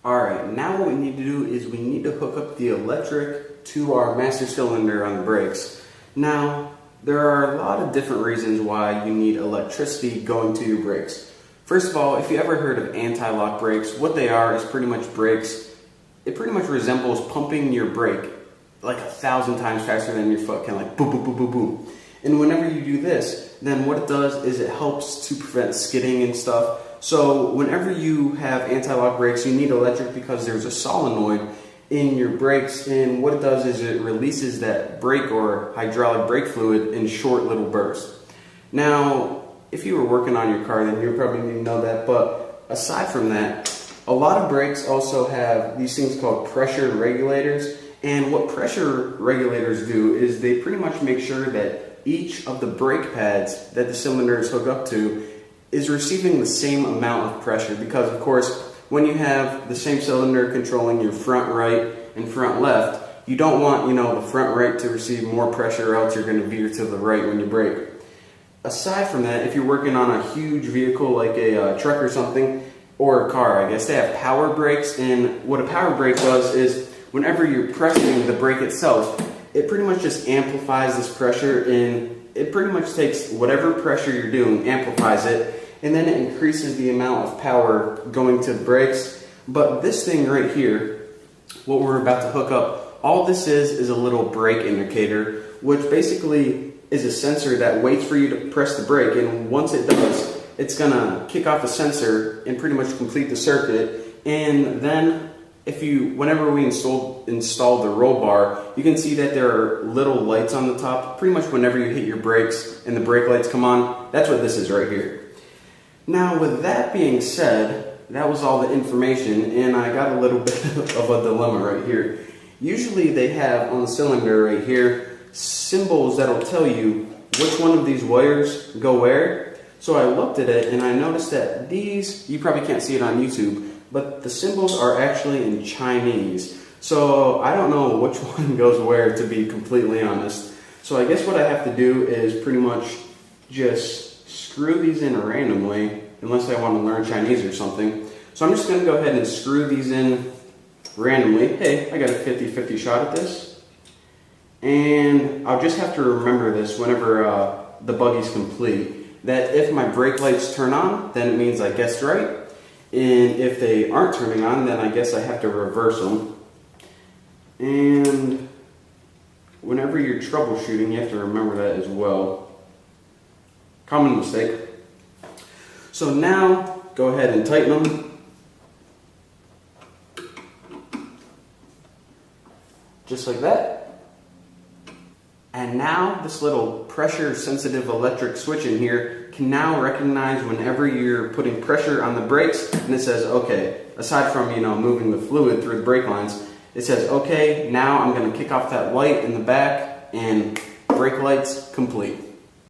Alright, now what we need to do is we need to hook up the electric to our master cylinder on the brakes. Now, there are a lot of different reasons why you need electricity going to your brakes. First of all, if you ever heard of anti-lock brakes, what they are is pretty much brakes. It pretty much resembles pumping your brake like 1,000 times faster than your foot can, like boom, boom, boom, boom, boom. And whenever you do this, then what it does is it helps to prevent skidding and stuff. So whenever you have anti-lock brakes, you need electric because there's a solenoid in your brakes, and what it does is it releases that brake or hydraulic brake fluid in short little bursts. Now, if you were working on your car, then you probably need to know that, but aside from that, a lot of brakes also have these things called pressure regulators, and what pressure regulators do is they pretty much make sure that each of the brake pads that the cylinder is hooked up to is receiving the same amount of pressure, because of course when you have the same cylinder controlling your front right and front left, you don't want the front right to receive more pressure, or else you're going to veer to the right when you brake. Aside from that, if you're working on a huge vehicle like a truck or something, or a car, I guess, they have power brakes, and what a power brake does is whenever you're pressing the brake itself, it pretty much just amplifies this pressure, and it pretty much takes whatever pressure you're doing, amplifies it, and then it increases the amount of power going to the brakes. But this thing right here, what we're about to hook up, all this is a little brake indicator, which basically is a sensor that waits for you to press the brake, and once it does, it's gonna kick off the sensor and pretty much complete the circuit. And then whenever we install the roll bar, you can see that there are little lights on the top. Pretty much whenever you hit your brakes and the brake lights come on, that's what this is right here. Now, with that being said, that was all the information, and I got a little bit of a dilemma right here. Usually they have on the cylinder right here symbols that'll tell you which one of these wires go where. So I looked at it and I noticed that these, you probably can't see it on YouTube, but the symbols are actually in Chinese. So I don't know which one goes where, to be completely honest. So I guess what I have to do is pretty much just screw these in randomly, unless I want to learn Chinese or something. So I'm just going to go ahead and screw these in randomly. Hey, I got a 50-50 shot at this. And I'll just have to remember this whenever the buggy's complete, that if my brake lights turn on, then it means I guessed right. And if they aren't turning on, then I guess I have to reverse them. And whenever you're troubleshooting, you have to remember that as well. Common mistake. So now, go ahead and tighten them. Just like that. And now this little pressure sensitive electric switch in here can now recognize whenever you're putting pressure on the brakes, and it says, okay, aside from moving the fluid through the brake lines, it says, okay, now I'm going to kick off that light in the back, and brake lights complete.